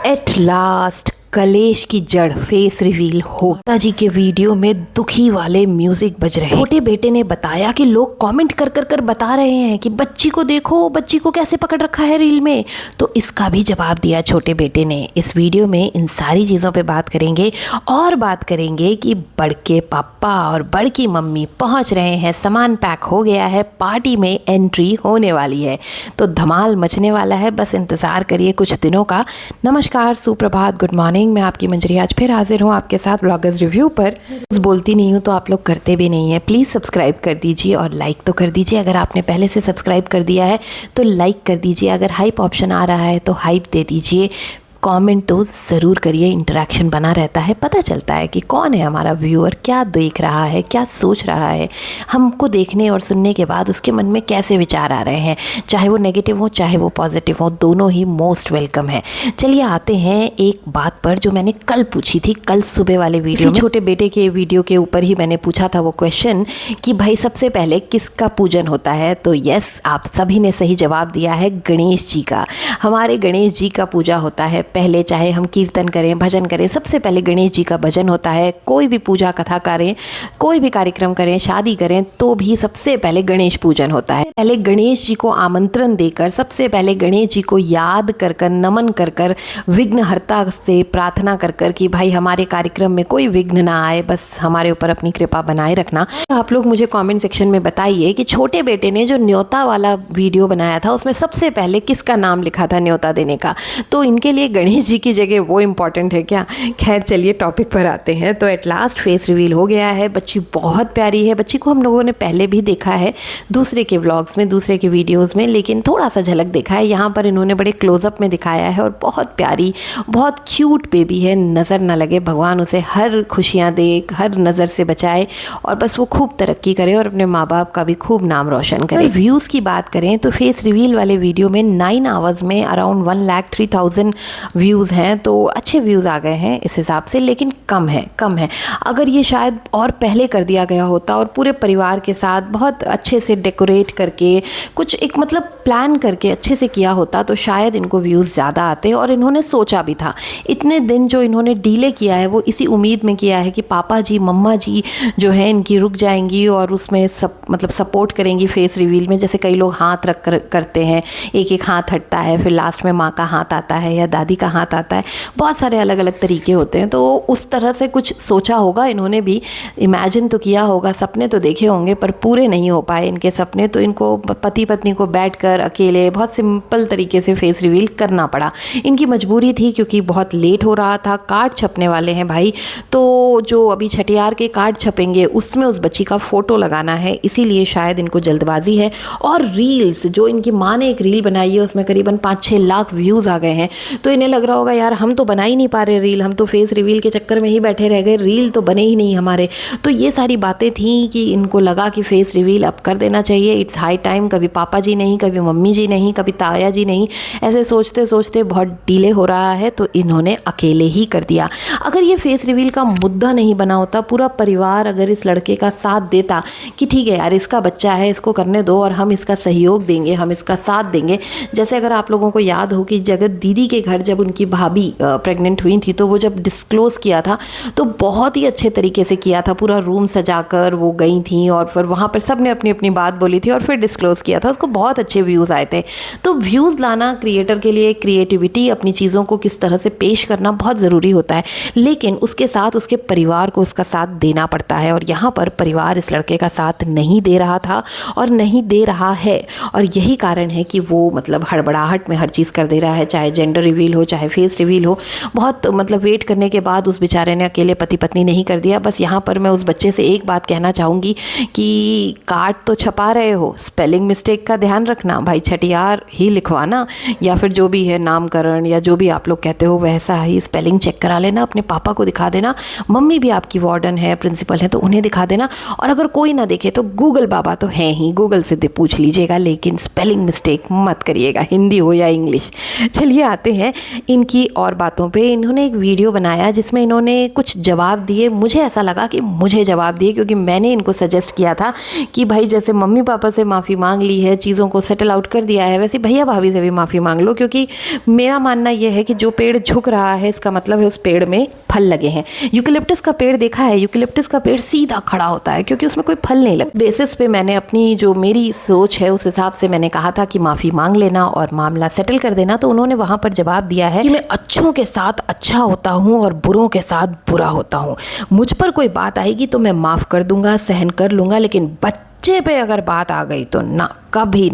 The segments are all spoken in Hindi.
एट लास्ट कलेश की जड़ फेस रिवील हो। दादाजी के वीडियो में दुखी वाले म्यूजिक बज रहे। छोटे बेटे ने बताया कि लोग कमेंट कर कर कर बता रहे हैं कि बच्ची को देखो, बच्ची को कैसे पकड़ रखा है रील में। तो इसका भी जवाब दिया छोटे बेटे ने। इस वीडियो में इन सारी चीज़ों पे बात करेंगे और बात करेंगे कि बड़के पापा और बड़की मम्मी पहुंच रहे हैं, सामान पैक हो गया है, पार्टी में एंट्री होने वाली है, तो धमाल मचने वाला है। बस इंतज़ार करिए कुछ दिनों का। नमस्कार, सुप्रभात, गुड मॉर्निंग। मैं आपकी मंजरी आज फिर हाजिर हूँ आपके साथ ब्लॉगर्स रिव्यू पर। बोलती नहीं हूँ तो आप लोग करते भी नहीं है। प्लीज़ सब्सक्राइब कर दीजिए और लाइक तो कर दीजिए। अगर आपने पहले से सब्सक्राइब कर दिया है तो लाइक कर दीजिए। अगर हाइप ऑप्शन आ रहा है तो हाइप दे दीजिए। कमेंट तो ज़रूर करिए, इंटरेक्शन बना रहता है, पता चलता है कि कौन है हमारा व्यूअर, क्या देख रहा है, क्या सोच रहा है। हमको देखने और सुनने के बाद उसके मन में कैसे विचार आ रहे हैं, चाहे वो नेगेटिव हो चाहे वो पॉजिटिव हो, दोनों ही मोस्ट वेलकम है। चलिए आते हैं एक बात पर जो मैंने कल पूछी थी, कल सुबह वाले वीडियो में। छोटे बेटे के वीडियो के ऊपर ही मैंने पूछा था वो क्वेश्चन कि भाई सबसे पहले किसका पूजन होता है। तो यस, आप सभी ने सही जवाब दिया है, गणेश जी का। हमारे गणेश जी का पूजा होता है पहले, चाहे हम कीर्तन करें, भजन करें, सबसे पहले गणेश जी का भजन होता है। कोई भी पूजा कथा करें, कोई भी कार्यक्रम करें, शादी करें, तो भी सबसे पहले गणेश पूजन होता है। पहले गणेश जी को आमंत्रण देकर, सबसे पहले गणेश जी को याद कर कर, नमन कर कर, विघ्नहर्ता से प्रार्थना कर कर कि भाई हमारे कार्यक्रम में कोई विघ्न ना आए, बस हमारे ऊपर अपनी कृपा बनाए रखना। आप लोग मुझे कमेंट सेक्शन में बताइए कि छोटे बेटे ने जो न्योता वाला वीडियो बनाया था उसमें सबसे पहले किसका नाम लिखा था न्योता देने का। तो इनके लिए गणेश जी की जगह वो इम्पॉर्टेंट है क्या। खैर चलिए टॉपिक पर आते हैं। तो एट लास्ट फेस रिवील हो गया है। बच्ची बहुत प्यारी है। बच्ची को हम लोगों ने पहले भी देखा है दूसरे के व्लॉग्स में, दूसरे के वीडियोस में, लेकिन थोड़ा सा झलक देखा है। यहाँ पर इन्होंने बड़े क्लोजअप में दिखाया है और बहुत प्यारी, बहुत क्यूट बेबी है। नज़र ना लगे, भगवान उसे हर खुशियाँ दे, हर नज़र से बचाए और बस वो खूब तरक्की करे और अपने माँ बाप का भी खूब नाम रोशन करे। व्यूज़ की बात करें तो फेस रिवील वाले वीडियो में 9 आवर्स में अराउंड 1,03,000 व्यूज़ हैं। तो अच्छे व्यूज़ आ गए हैं इस हिसाब से, लेकिन कम है। अगर ये शायद और पहले कर दिया गया होता और पूरे परिवार के साथ बहुत अच्छे से डेकोरेट करके, कुछ एक मतलब प्लान करके अच्छे से किया होता तो शायद इनको व्यूज़ ज़्यादा आते। और इन्होंने सोचा भी था। इतने दिन जो इन्होंने डिले किया है वो इसी उम्मीद में किया है कि पापा जी मम्मा जी जो है इनकी रुक जाएंगी और उसमें सब मतलब सपोर्ट करेंगी फेस रिवील में। जैसे कई लोग हाथ रख कर करते हैं, एक एक हाथ हटता है, फिर लास्ट में माँ का हाथ आता है या दादी का हाथ आता है, बहुत सारे अलग अलग तरीके होते हैं। तो उस तरह से कुछ सोचा होगा इन्होंने भी, इमेजिन तो किया होगा, सपने तो देखे होंगे पर पूरे नहीं हो पाए इनके सपने। तो इनको पति पत्नी को बैठकर अकेले बहुत सिंपल तरीके से फेस रिवील करना पड़ा। इनकी मजबूरी थी क्योंकि बहुत लेट हो रहा था। कार्ड छपने वाले हैं भाई, तो जो अभी छठियार के कार्ड छपेंगे उसमें उस बच्ची का फ़ोटो लगाना है, इसीलिए शायद इनको जल्दबाजी है। और रील्स जो इनकी माँ ने एक रील बनाई है उसमें करीबन 5-6 लाख व्यूज़ आ गए हैं। तो इन्हें लग रहा होगा यार हम तो बना ही नहीं पा रहे रील, हम तो फेस रिवील के चक्कर में ही बैठे रह गए, रील तो बने ही नहीं हमारे। तो ये सारी बातें थी कि इनको लगा कि फेस रिवील अब कर देना चाहिए, इट्स हाई टाइम। कभी पापा जी नहीं, कभी मम्मी जी नहीं, कभी ताया जी नहीं, ऐसे सोचते सोचते बहुत डिले हो रहा है तो इन्होंने अकेले ही कर दिया। अगर ये फेस रिवील का मुद्दा नहीं बना होता, पूरा परिवार अगर इस लड़के का साथ देता कि ठीक है यार इसका बच्चा है, इसको करने दो और हम इसका सहयोग देंगे, हम इसका साथ देंगे। जैसे अगर आप लोगों को याद हो कि जगत दीदी के घर जब उनकी भाभी प्रेग्नेंट हुई थी तो वो जब डिस्क्लोज़ किया था तो बहुत ही अच्छे तरीके से किया था। पूरा रूम सजाकर वो गई थी और फिर वहाँ पर सब ने अपनी अपनी बात बोली थी और फिर डिस्क्लोज़ किया था। उसको बहुत अच्छे व्यूज़ आए थे। तो व्यूज़ लाना क्रिएटर के लिए, क्रिएटिविटी, अपनी चीज़ों को किस तरह से पेश करना बहुत ज़रूरी होता है, लेकिन उसके साथ उसके परिवार को उसका साथ देना पड़ता है। और यहाँ पर परिवार इस लड़के का साथ नहीं दे रहा था और नहीं दे रहा है, और यही कारण है कि वो मतलब हड़बड़ाहट में हर चीज़ कर दे रहा है, चाहे जेंडर रिवील हो चाहे फेस रिवील हो। बहुत मतलब वेट करने के बाद उस बेचारे ने अकेले पति पत्नी नहीं कर दिया। बस यहाँ पर मैं उस बच्चे से एक बात कहना चाहूँगी कि कार्ड तो छपा रहे हो, स्पेलिंग मिस्टेक का ध्यान रखना भाई, छठियार ही लिखवाना या फिर जो भी है नामकरण या जो भी आप लोग कहते हो वैसा ही स्पेलिंग चेक करा लेना, अपने पापा को दिखा देना, मम्मी भी आपकी वार्डन है, प्रिंसिपल है तो उन्हें दिखा देना। और अगर कोई ना देखे तो गूगल बाबा तो हैं ही, गूगल से पूछ लीजिएगा, लेकिन स्पेलिंग मिस्टेक मत करिएगा, हिंदी हो या इंग्लिश। चलिए आते हैं इनकी और बातों पे। इन्होंने एक वीडियो बनाया जिसमें इन्होंने कुछ जवाब दिए। मुझे ऐसा लगा कि मुझे जवाब दिए क्योंकि मैंने इनको सजेस्ट किया था कि भाई जैसे मम्मी पापा से माफ़ी मांग ली है, चीज़ों को सेटल आउट कर दिया है। वैसे भैया भाभी से भी माफ़ी मांग लो, क्योंकि मेरा मानना यह है कि जो पेड़ झुक रहा है इसका मतलब है उस पेड़ में फल लगे हैं। यूकेलिप्टस का पेड़ देखा है, यूकेलिप्टस का पेड़ सीधा खड़ा होता है क्योंकि उसमें कोई फल नहीं लगता। बेसिस पे मैंने अपनी जो मेरी सोच है उस हिसाब से मैंने कहा था कि माफ़ी मांग लेना और मामला सेटल कर देना। तो उन्होंने वहाँ पर जवाब दिया है कि मैं अच्छों के साथ अच्छा होता हूँ और बुरों के साथ बुरा होता हूँ। मुझ पर कोई बात आएगी तो मैं माफ़ कर दूंगा, सहन कर लूँगा, लेकिन बच्चे पे अगर बात आ गई तो ना, कभी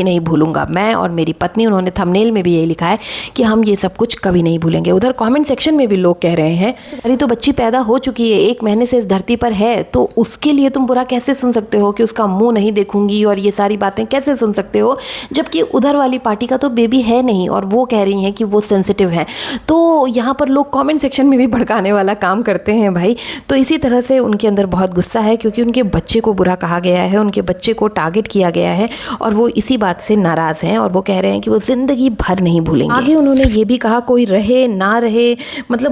नहीं भूलूंगा। मैं और मेरी पत्नी, उन्होंने थंबनेल में भी यही लिखा है कि हम ये सब कुछ कभी नहीं भूलेंगे। उधर कमेंट सेक्शन में भी लोग कह रहे हैं अरे तो बच्ची पैदा हो चुकी है, 1 महीने से इस धरती पर है, तो उसके लिए तुम बुरा कैसे सुन सकते हो कि उसका मुंह नहीं देखूंगी और ये सारी बातें कैसे सुन सकते हो, जबकि उधर वाली पार्टी का तो बेबी है नहीं और वो कह रही हैं कि वो सेंसिटिव है। तो यहाँ पर लोग कॉमेंट सेक्शन में भी भड़काने वाला काम करते हैं भाई। तो इसी तरह से उनके अंदर बहुत गुस्सा है क्योंकि उनके बच्चे को बुरा कहा गया है, उनके बच्चे को टारगेट किया गया है और वो इसी बात से नाराज़ हैं और वो कह रहे हैं कि वो ज़िंदगी भर नहीं भूलेंगे। आगे उन्होंने ये भी कहा कोई रहे ना रहे, मतलब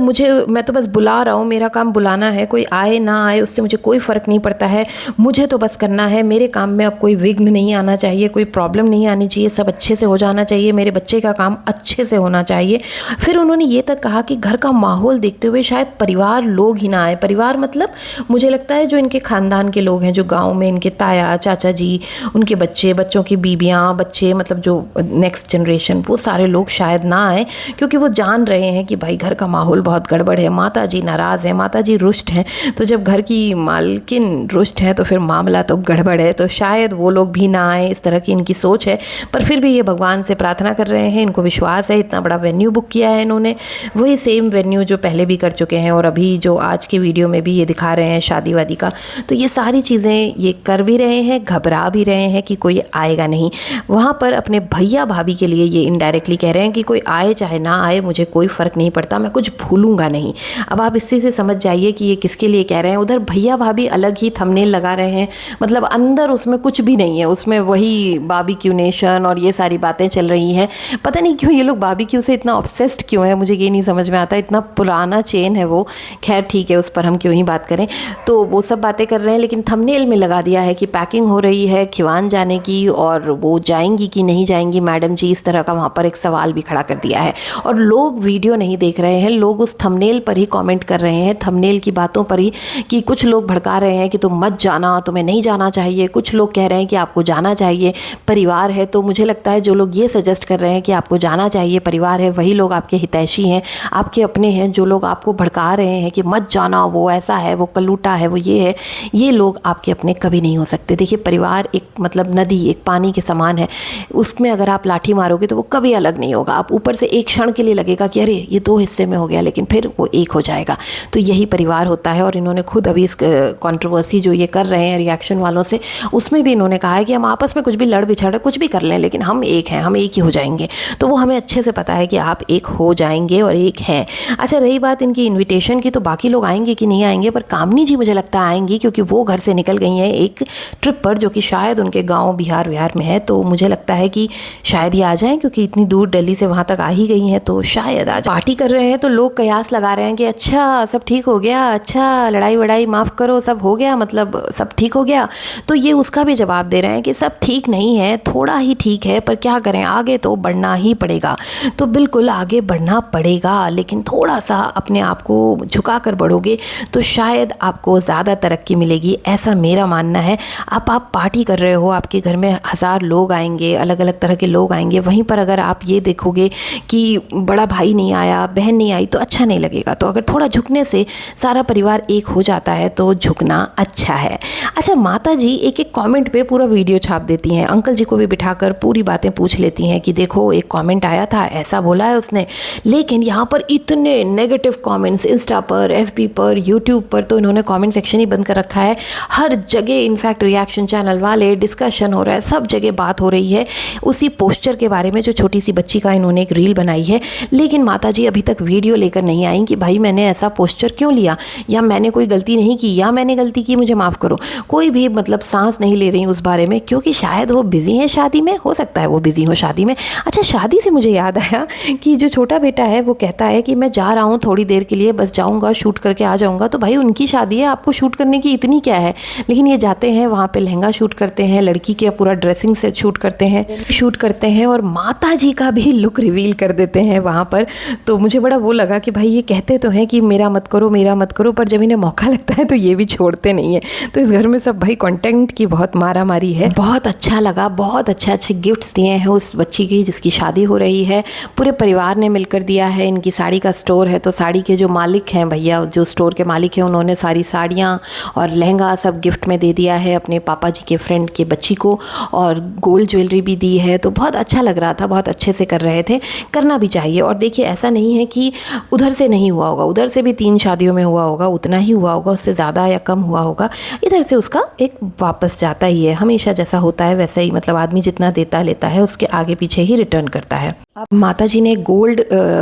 मैं तो बस बुला रहा हूँ, मेरा काम बुलाना है, कोई आए ना आए उससे मुझे कोई फ़र्क नहीं पड़ता है, मुझे तो बस करना है, मेरे काम में अब कोई विघ्न नहीं आना चाहिए, कोई प्रॉब्लम नहीं आनी चाहिए, सब अच्छे से हो जाना चाहिए, मेरे बच्चे का काम अच्छे से होना चाहिए। फिर उन्होंने ये तक कहा कि घर का माहौल देखते हुए शायद परिवार लोग ही ना आए। परिवार मतलब मुझे लगता है जो इनके ख़ानदान के लोग हैं, जो गाँव में इनके ताया चाचा जी, उनके बच्चे, बच्चों की बीबियाँ, बच्चे, मतलब जो नेक्स्ट जनरेशन, वो सारे लोग शायद ना आए क्योंकि वो जान रहे हैं कि भाई घर का माहौल बहुत गड़बड़ है, माता जी नाराज़ हैं, माता जी रुष्ट हैं। तो जब घर की मालकिन रुष्ट है तो फिर मामला तो गड़बड़ है। तो शायद वो लोग भी ना आए, इस तरह की इनकी सोच है। पर फिर भी ये भगवान से प्रार्थना कर रहे हैं, इनको विश्वास है, इतना बड़ा वेन्यू बुक किया है इन्होंने, वही सेम वेन्यू जो पहले भी कर चुके हैं और अभी जो आज के वीडियो में भी ये दिखा रहे हैं शादी वादी का। तो ये सारी चीज़ें ये कर भी रहे हैं, घबरा भी रहे हैं कि कोई आएगा नहीं। वहाँ पर अपने भैया भाभी के लिए ये इनडायरेक्टली कह रहे हैं कि कोई आए चाहे ना आए मुझे कोई फ़र्क नहीं पड़ता, मैं कुछ भूलूंगा नहीं। अब आप इससे से समझ जाइए कि ये किसके लिए कह रहे हैं। उधर भैया भाभी अलग ही थंबनेल लगा रहे हैं, मतलब अंदर उसमें कुछ भी नहीं है, उसमें वही बारबेक्यू नेशन और ये सारी बातें चल रही हैं। पता नहीं क्यों ये लोग बारबेक्यू से इतना ऑब्सेस्ड क्यों है, मुझे ये नहीं समझ में आता। इतना पुराना चेन है वो, खैर ठीक है, उस पर हम क्यों ही बात करें। तो वो सब बातें कर रहे हैं, लेकिन थंबनेल में लगा दिया है कि पैकिंग हो रही है खिवान जाने की और वो जाएंगी कि नहीं जाएंगी मैडम जी, इस तरह का वहाँ पर एक सवाल भी खड़ा कर दिया है। और लोग वीडियो नहीं देख रहे हैं, लोग उस थंबनेल पर ही कमेंट कर रहे हैं, थंबनेल की बातों पर ही, कि कुछ लोग भड़का रहे हैं कि तुम मत जाना, तुम्हें नहीं जाना चाहिए। कुछ लोग कह रहे हैं कि आपको जाना चाहिए, परिवार है। तो मुझे लगता है जो लोग ये सजेस्ट कर रहे हैं कि आपको जाना चाहिए, परिवार है, वही लोग आपके हितैषी हैं, आपके अपने हैं। जो लोग आपको भड़का रहे हैं कि मत जाना, वो ऐसा है, वो कलूटा है, वो ये है, ये लोग आपके अपने कभी नहीं हो सकते। देखिए परिवार एक मतलब नदी, एक पानी के समान है, उसमें अगर आप लाठी मारोगे तो वो कभी अलग नहीं होगा। आप ऊपर से एक क्षण के लिए लगेगा कि अरे ये 2 हिस्से में हो गया, लेकिन फिर वो एक हो जाएगा। तो यही परिवार होता है। और इन्होंने खुद अभी इस कंट्रोवर्सी जो ये कर रहे हैं रिएक्शन वालों से, उसमें भी इन्होंने कहा है कि हम आपस में कुछ भी लड़ बिछड़ कुछ भी कर लें, लेकिन हम एक हैं, हम एक ही हो जाएंगे। तो वो हमें अच्छे से पता है कि आप एक हो जाएंगे और एक हैं। अच्छा, रही बात इनकी इन्विटेशन की, तो बाकी लोग आएंगे कि नहीं आएंगे, पर कामनी जी मुझे लगता है आएंगी, क्योंकि वो घर से निकल गई हैं एक ट्रिप पर जो कि शायद उनके गाँव बिहार में है। तो मुझे लगता है कि शायद ये आ जाएं, क्योंकि इतनी दूर दिल्ली से वहाँ तक आ ही गई हैं, तो शायद आज पार्टी कर रहे हैं। तो लोग कयास लगा रहे हैं कि अच्छा सब ठीक हो गया, अच्छा लड़ाई वड़ाई माफ़ करो, सब हो गया, मतलब सब ठीक हो गया। तो ये उसका भी जवाब दे रहे हैं कि सब ठीक नहीं है, थोड़ा ही ठीक है, पर क्या करें, आगे तो बढ़ना ही पड़ेगा। तो बिल्कुल आगे बढ़ना पड़ेगा, लेकिन थोड़ा सा अपने आप को झुका कर बढ़ोगे तो शायद आपको ज़्यादा तरक्की मिलेगी, ऐसा मेरा मानना है। आप पार्टी कर रहे हो, आपके घर में 1000 लोग आएंगे, अलग अलग तरह के लोग आएंगे, वहीं पर अगर आप ये देखोगे कि बड़ा भाई नहीं आया, बहन नहीं आई, तो अच्छा नहीं लगेगा। तो अगर थोड़ा झुकने से सारा परिवार एक हो जाता है तो झुकना अच्छा है। अच्छा, माता जी एक एक कमेंट पे पूरा वीडियो छाप देती हैं, अंकल जी को भी बिठाकर पूरी बातें पूछ लेती हैं कि देखो एक कमेंट आया था, ऐसा बोला है उसने। लेकिन यहाँ पर इतने नेगेटिव कमेंट्स इंस्टा पर, FB पर, यूट्यूब पर, तो इन्होंने कमेंट सेक्शन ही बंद कर रखा है। हर जगह इनफैक्ट रिएक्शन चैनल वाले, डिस्कशन हो रहा है, सब जगह बात हो रही है उसी पोस्टर के बारे में जो छोटी सी बच्ची का इन्होंने एक रील बनाई है। लेकिन माताजी अभी तक वीडियो लेकर नहीं आई कि भाई मैंने ऐसा पोस्टर क्यों लिया, या मैंने कोई गलती नहीं की, या मैंने गलती की मुझे माफ़ करो। कोई भी मतलब सांस नहीं ले रही उस बारे में, क्योंकि शायद वो बिज़ी हैं शादी में, हो सकता है वो बिज़ी हो शादी में। अच्छा, शादी से मुझे याद आया कि जो छोटा बेटा है वो कहता है कि मैं जा रहा हूँ थोड़ी देर के लिए, बस जाऊँगा शूट करके आ जाऊँगा। तो भाई उनकी शादी है, आपको शूट करने की इतनी क्या है। लेकिन ये जाते हैं वहाँ पर, लहंगा शूट करते हैं, लड़की के पूरा ड्रेसिंग से शूट करते हैं और माता जी का भी लुक रिवील कर देते हैं वहाँ पर। तो मुझे बड़ा वो लगा कि भाई ये कहते तो हैं कि मेरा मत करो, पर जब इन्हें मौका लगता है तो ये भी छोड़ते नहीं है। तो इस घर में सब भाई कंटेंट की बहुत मारा मारी है। बहुत अच्छा लगा, बहुत अच्छे गिफ्ट्स दिए हैं उस बच्ची की जिसकी शादी हो रही है। पूरे परिवार ने मिलकर दिया है। इनकी साड़ी का स्टोर है, तो साड़ी के जो मालिक हैं भैया, जो स्टोर के मालिक हैं, उन्होंने सारी साड़ियाँ और लहंगा सब गिफ्ट में दे दिया है अपने पापा जी के फ्रेंड के बच्ची को, और गोल्ड ज्वेलरी भी दी है। तो बहुत अच्छा लग रहा था, बहुत अच्छे से कर रहे थे, करना भी चाहिए। और देखिए ऐसा नहीं है कि उधर से नहीं हुआ होगा, उधर से भी 3 शादियों में हुआ होगा, उतना ही हुआ होगा, उससे ज़्यादा या कम हुआ होगा। इधर से उसका एक वापस जाता ही है, हमेशा जैसा होता है वैसा ही, मतलब आदमी जितना देता लेता है उसके आगे पीछे ही रिटर्न करता है। अब माता जी ने गोल्ड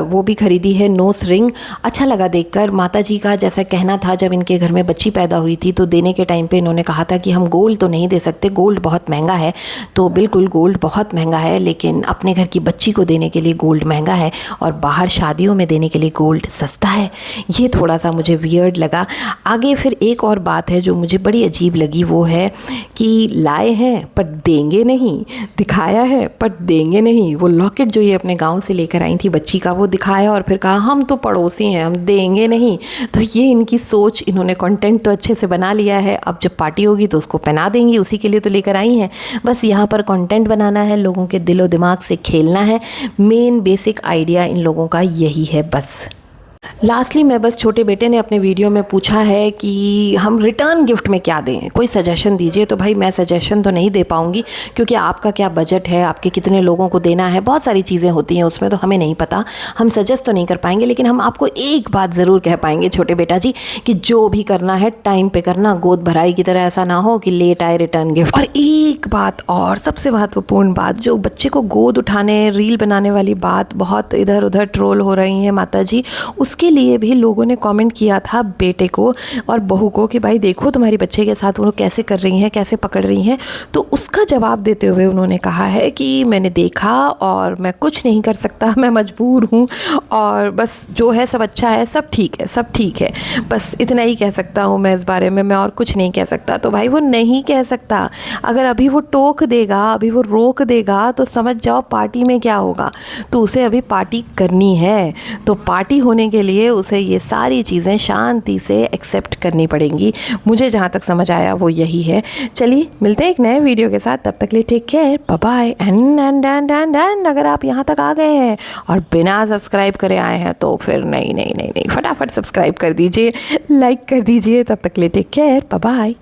वो भी खरीदी है, नोस रिंग। अच्छा लगा देखकर। माता जी का जैसा कहना था, जब इनके घर में बच्ची पैदा हुई थी तो देने के टाइम पे इन्होंने कहा था कि हम गोल्ड तो नहीं दे सकते, गोल्ड बहुत महंगा है। तो बिल्कुल गोल्ड बहुत महंगा है, लेकिन अपने घर की बच्ची को देने के लिए गोल्ड महंगा है और बाहर शादियों में देने के लिए गोल्ड सस्ता है। ये थोड़ा सा मुझे वियर्ड लगा। आगे फिर एक और बात है जो मुझे बड़ी अजीब लगी, वो है कि लाए हैं पर देंगे नहीं, दिखाया है पर देंगे नहीं। वो लॉकेट जो ये अपने गांव से लेकर आई थी बच्ची का, वो दिखाया और फिर कहा हम तो पड़ोसी हैं, हम देंगे नहीं। तो ये इनकी सोच, इन्होंने कंटेंट तो अच्छे से बना लिया है, अब जब पार्टी होगी तो उसको पहना देंगी, उसी के लिए तो लेकर आई हैं। बस यहाँ पर कंटेंट बनाना है, लोगों के दिलो दिमाग से खेलना है। मेन बेसिक आइडिया इन लोगों का यही है बस। लास्टली मैं बस, छोटे बेटे ने अपने वीडियो में पूछा है कि हम रिटर्न गिफ्ट में क्या दें, कोई सजेशन दीजिए। तो भाई मैं सजेशन तो नहीं दे पाऊँगी, क्योंकि आपका क्या बजट है, आपके कितने लोगों को देना है, बहुत सारी चीज़ें होती हैं उसमें, तो हमें नहीं पता, हम सजेस्ट तो नहीं कर पाएंगे। लेकिन हम आपको एक बात ज़रूर कह पाएंगे छोटे बेटा जी, कि जो भी करना है टाइम पे करना, गोद भराई की तरह ऐसा ना हो कि लेट आए रिटर्न गिफ्ट। और एक बात और, सबसे महत्वपूर्ण बात, जो बच्चे को गोद उठाने रील बनाने वाली बात बहुत इधर उधर ट्रोल हो रही है माता जी, उसके लिए भी लोगों ने कमेंट किया था बेटे को और बहू को कि भाई देखो तुम्हारी बच्चे के साथ वो कैसे कर रही हैं, कैसे पकड़ रही हैं। तो उसका जवाब देते हुए उन्होंने कहा है कि मैंने देखा और मैं कुछ नहीं कर सकता, मैं मजबूर हूँ, और बस जो है सब अच्छा है, सब ठीक है, सब ठीक है, बस इतना ही कह सकता हूँ मैं इस बारे में, मैं और कुछ नहीं कह सकता। तो भाई वो नहीं कह सकता। अगर अभी वो टोक देगा, अभी वो रोक देगा, तो समझ जाओ पार्टी में क्या होगा। तो उसे अभी पार्टी करनी है, तो पार्टी होने के लिए उसे ये सारी चीज़ें शांति से एक्सेप्ट करनी पड़ेंगी। मुझे जहाँ तक समझ आया वो यही है। चलिए मिलते हैं एक नए वीडियो के साथ, तब तक लिए take care, bye bye. And अगर आप यहाँ तक आ गए हैं और बिना सब्सक्राइब करे आए हैं तो फिर नहीं, फटाफट सब्सक्राइब कर दीजिए, लाइक कर दीजिए। तब तक लिए टेक केयर, बाय बाय।